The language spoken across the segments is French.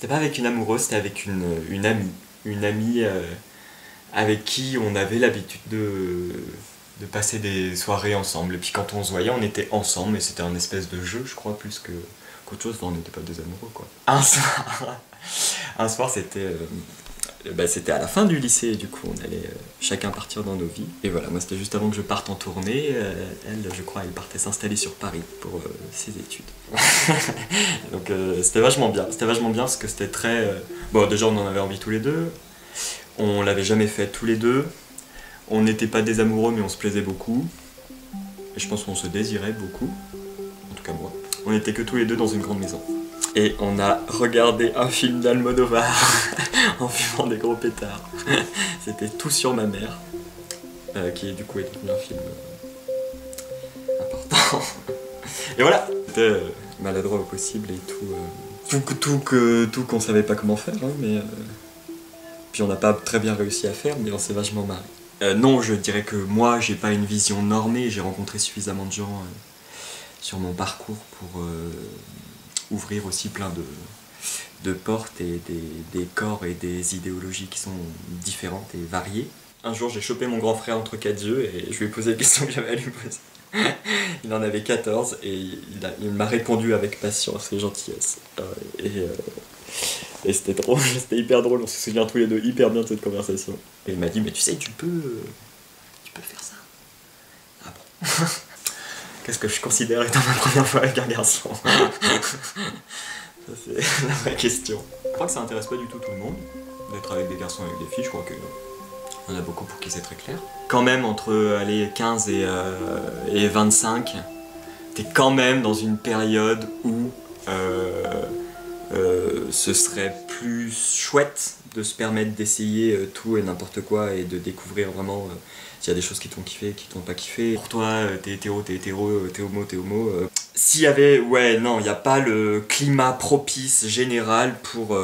pas avec une amoureuse, c'était avec une amie. Une amie avec qui on avait l'habitude de passer des soirées ensemble. Et puis quand on se voyait, on était ensemble, et c'était un espèce de jeu, je crois, plus qu'autre chose. Enfin, on n'était pas des amoureux, quoi. Un soir c'était à la fin du lycée, et du coup on allait chacun partir dans nos vies. Et voilà, moi c'était juste avant que je parte en tournée. Elle, je crois, elle partait s'installer sur Paris pour ses études. Donc c'était vachement bien. C'était vachement bien parce que c'était très... Bon, déjà on en avait envie tous les deux. On l'avait jamais fait tous les deux. On n'était pas des amoureux, mais on se plaisait beaucoup. Et je pense qu'on se désirait beaucoup. En tout cas moi. On était que tous les deux dans une grande maison. Et on a regardé un film d'Almodovar en fumant des gros pétards. C'était Tout sur ma mère, qui du coup est devenu un film important. Et voilà, c'était maladroit au possible et tout qu'on savait pas comment faire, hein, mais puis on n'a pas très bien réussi à faire, mais on s'est vachement marré. Non, je dirais que moi j'ai pas une vision normée, j'ai rencontré suffisamment de gens sur mon parcours pour ouvrir aussi plein de portes et des corps et des idéologies qui sont différentes et variées. Un jour, j'ai chopé mon grand frère entre quatre yeux et je lui ai posé la question que j'avais à lui poser. Il en avait 14 et il m'a répondu avec patience et gentillesse. Et c'était drôle, c'était hyper drôle, on se souvient tous les deux hyper bien de cette conversation. Et il m'a dit, mais tu sais, tu peux faire ça. Ah bon? Qu'est-ce que je considère étant ma première fois avec un garçon? Ça, c'est la vraie question. Je crois que ça intéresse pas du tout le monde d'être avec des garçons et avec des filles. Je crois qu'il y en a beaucoup pour qui c'est très clair. Quand même, entre 15 et 25, t'es quand même dans une période où ce serait plus chouette de se permettre d'essayer tout et n'importe quoi et de découvrir vraiment s'il y a des choses qui t'ont kiffé, qui t'ont pas kiffé. Pour toi, t'es hétéro, t'es homo. S'il y avait, il n'y a pas le climat propice général pour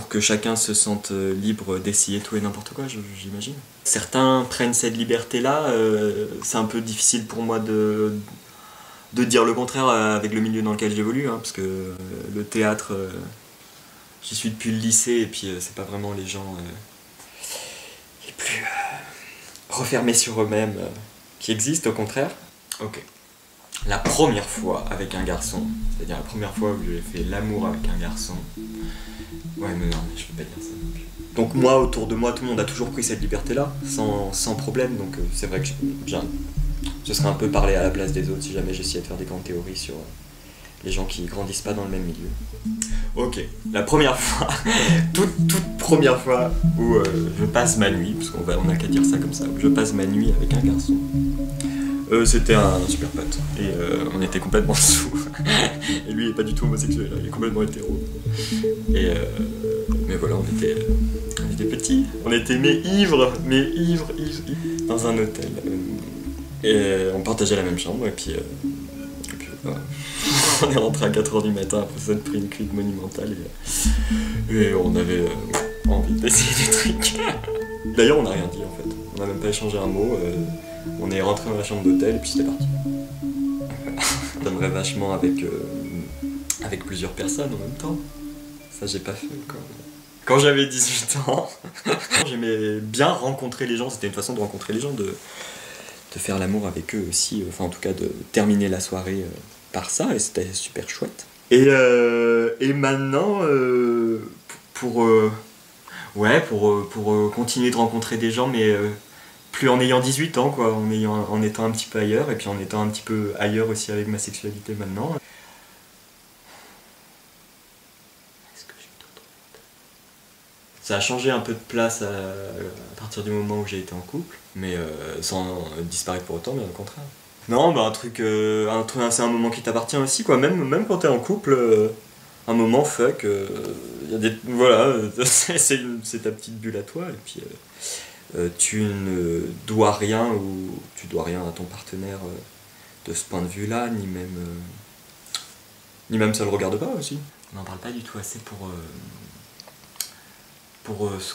que chacun se sente libre d'essayer tout et n'importe quoi, j'imagine. Certains prennent cette liberté-là, c'est un peu difficile pour moi de dire le contraire avec le milieu dans lequel j'évolue, hein, parce que le théâtre, j'y suis depuis le lycée, et puis c'est pas vraiment les gens les plus refermés sur eux-mêmes qui existent, au contraire. Ok. La première fois avec un garçon, c'est-à-dire la première fois où j'ai fait l'amour avec un garçon... Ouais, mais non, je peux pas dire ça non plus. Donc moi, autour de moi, tout le monde a toujours pris cette liberté-là, sans problème, donc c'est vrai que ce serait un peu parler à la place des autres si jamais j'essayais de faire des grandes théories sur les gens qui grandissent pas dans le même milieu. Ok, la première fois, toute première fois où je passe ma nuit, parce qu'on a qu'à dire ça comme ça, où je passe ma nuit avec un garçon. C'était un super pote, et on était complètement sous. Et lui il est pas du tout homosexuel, il est complètement hétéro. Mais voilà, on était petits, on était ivres, dans un hôtel. Et on partageait la même chambre, et puis voilà. On est rentré à 4h du matin après s'être pris une cuite monumentale, et on avait envie d'essayer des trucs. D'ailleurs on n'a rien dit en fait, on n'a même pas échangé un mot, on est rentré dans la chambre d'hôtel et puis c'était parti. J'aimerais vachement avec plusieurs personnes en même temps, ça j'ai pas fait encore. Quand j'avais 18 ans, j'aimais bien rencontrer les gens, c'était une façon de rencontrer les gens, de faire l'amour avec eux aussi, enfin en tout cas de terminer la soirée par ça, et c'était super chouette. Et maintenant, pour continuer de rencontrer des gens, mais plus en ayant 18 ans, quoi, en étant un petit peu ailleurs, et puis en étant un petit peu ailleurs aussi avec ma sexualité maintenant. Est-ce que j'ai d'autres notes ? Ça a changé un peu de place à partir du moment où j'ai été en couple, mais sans disparaître pour autant, bien au contraire. Non, bah un truc c'est un moment qui t'appartient aussi, quoi. Même quand t'es en couple, un moment fuck, y a voilà, c'est ta petite bulle à toi, et puis tu ne dois rien, ou tu dois rien à ton partenaire de ce point de vue-là, ni même ça le regarde pas aussi. On n'en parle pas du tout assez pour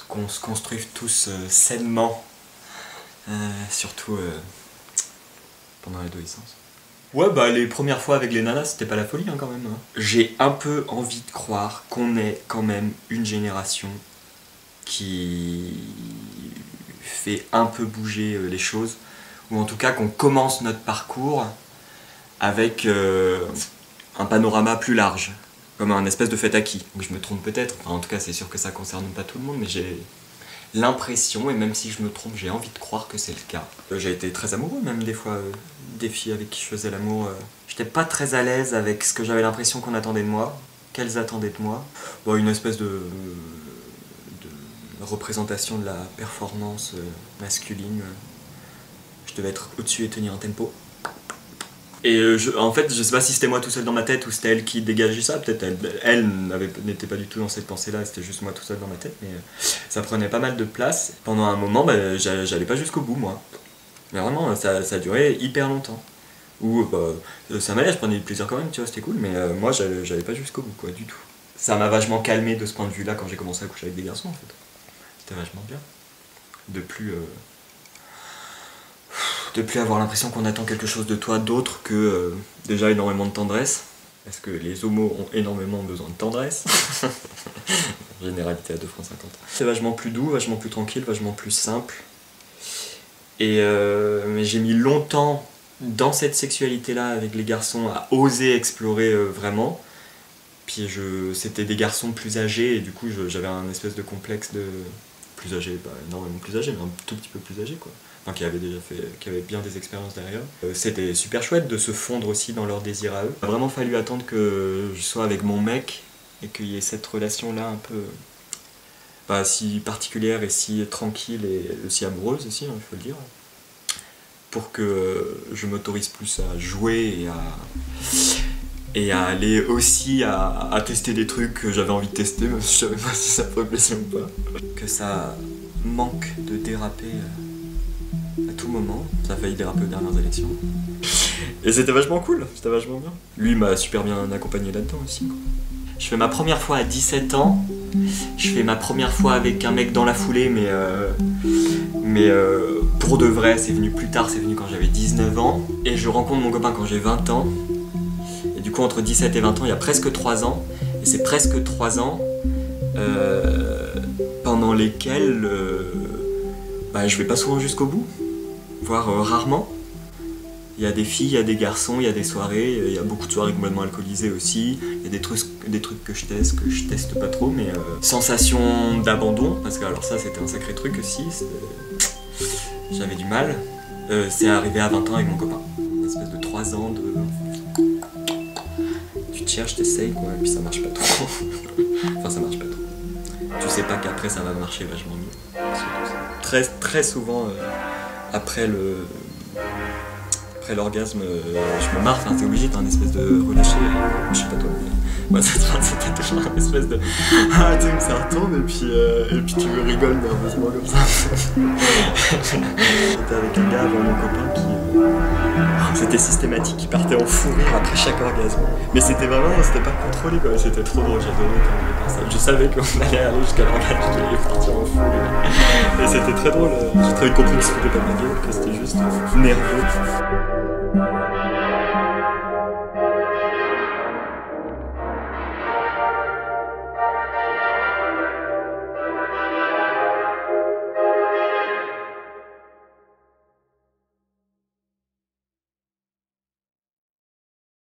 qu'on se construise tous sainement, surtout pendant l'adolescence. Ouais, bah les premières fois avec les nanas, c'était pas la folie hein, quand même. Hein. J'ai un peu envie de croire qu'on est quand même une génération qui fait un peu bouger les choses, ou en tout cas qu'on commence notre parcours avec un panorama plus large, comme un espèce de fait acquis. Donc je me trompe peut-être, enfin, en tout cas c'est sûr que ça concerne pas tout le monde, mais j'ai l'impression, et même si je me trompe, j'ai envie de croire que c'est le cas. J'ai été très amoureux même des fois, des filles avec qui je faisais l'amour. J'étais pas très à l'aise avec ce que j'avais l'impression qu'on attendait de moi, qu'elles attendaient de moi. Bon, une espèce de représentation de la performance masculine. Je devais être au-dessus et tenir un tempo. Et en fait, je sais pas si c'était moi tout seul dans ma tête ou c'était elle qui dégageait ça. Peut-être elle n'était pas du tout dans cette pensée-là, c'était juste moi tout seul dans ma tête. Mais ça prenait pas mal de place. Pendant un moment, bah, j'allais pas jusqu'au bout, moi. Mais vraiment, ça a duré hyper longtemps. Ou ça m'allait, je prenais du plaisir quand même, tu vois, c'était cool. Mais moi, j'allais pas jusqu'au bout, quoi, du tout. Ça m'a vachement calmé de ce point de vue-là quand j'ai commencé à coucher avec des garçons, en fait. C'était vachement bien. De plus avoir l'impression qu'on attend quelque chose de toi d'autre que déjà énormément de tendresse. Parce que les homos ont énormément besoin de tendresse. Généralité à 2,50 francs. C'est vachement plus doux, vachement plus tranquille, vachement plus simple. Et mais j'ai mis longtemps dans cette sexualité-là avec les garçons à oser explorer vraiment. Puis c'était des garçons plus âgés et du coup j'avais un espèce de complexe de... plus âgé, pas énormément plus âgé, mais un tout petit peu plus âgé quoi. Enfin, qui avait bien des expériences derrière. C'était super chouette de se fondre aussi dans leurs désirs à eux. Il a vraiment fallu attendre que je sois avec mon mec et qu'il y ait cette relation-là un peu si particulière et si tranquille et aussi amoureuse aussi, hein, il faut le dire, pour que je m'autorise plus à jouer et à aller aussi à tester des trucs que j'avais envie de tester, même si je savais pas si ça ferait plaisir ou pas. Que ça manque de déraper à tout moment. Ça a failli déraper aux dernières élections. Et c'était vachement cool, c'était vachement bien. Lui m'a super bien accompagné là-dedans aussi, quoi. Je fais ma première fois à 17 ans. Je fais ma première fois avec un mec dans la foulée, mais pour de vrai, c'est venu plus tard, c'est venu quand j'avais 19 ans. Et je rencontre mon copain quand j'ai 20 ans. Et du coup, entre 17 et 20 ans, il y a presque 3 ans. Et c'est presque 3 ans pendant lesquels je vais pas souvent jusqu'au bout, voire rarement. Il y a des filles, il y a des garçons, il y a des soirées, il y a beaucoup de soirées complètement alcoolisées aussi. Il y a des trucs que je teste pas trop, mais sensation d'abandon, parce que alors ça c'était un sacré truc aussi, j'avais du mal. C'est arrivé à 20 ans avec mon copain. Une espèce de 3 ans de... Tu te cherches, t'essayes quoi, et puis ça marche pas trop. Enfin ça marche pas trop. Tu sais pas qu'après ça va marcher vachement mieux. Très, très souvent, après l'orgasme, je me marre, enfin, t'es obligé d'un espèce de relâcher, je sais pas toi, mais moi c'était toujours un espèce de ah tu sais, ça retombe et puis tu rigoles nerveusement comme ça. J'étais avec un gars avant mon copain qui c'était systématique, il partait en fou rire après chaque orgasme. Mais c'était pas contrôlé quoi, c'était trop drôle, j'adorais quand on faisait ça. Je savais qu'on allait aller jusqu'à l'orgasme, j'allais partir en fou rire. Et c'était très drôle, j'ai très vite compris qu'il se foutait pas de ma gueule, que c'était juste nerveux.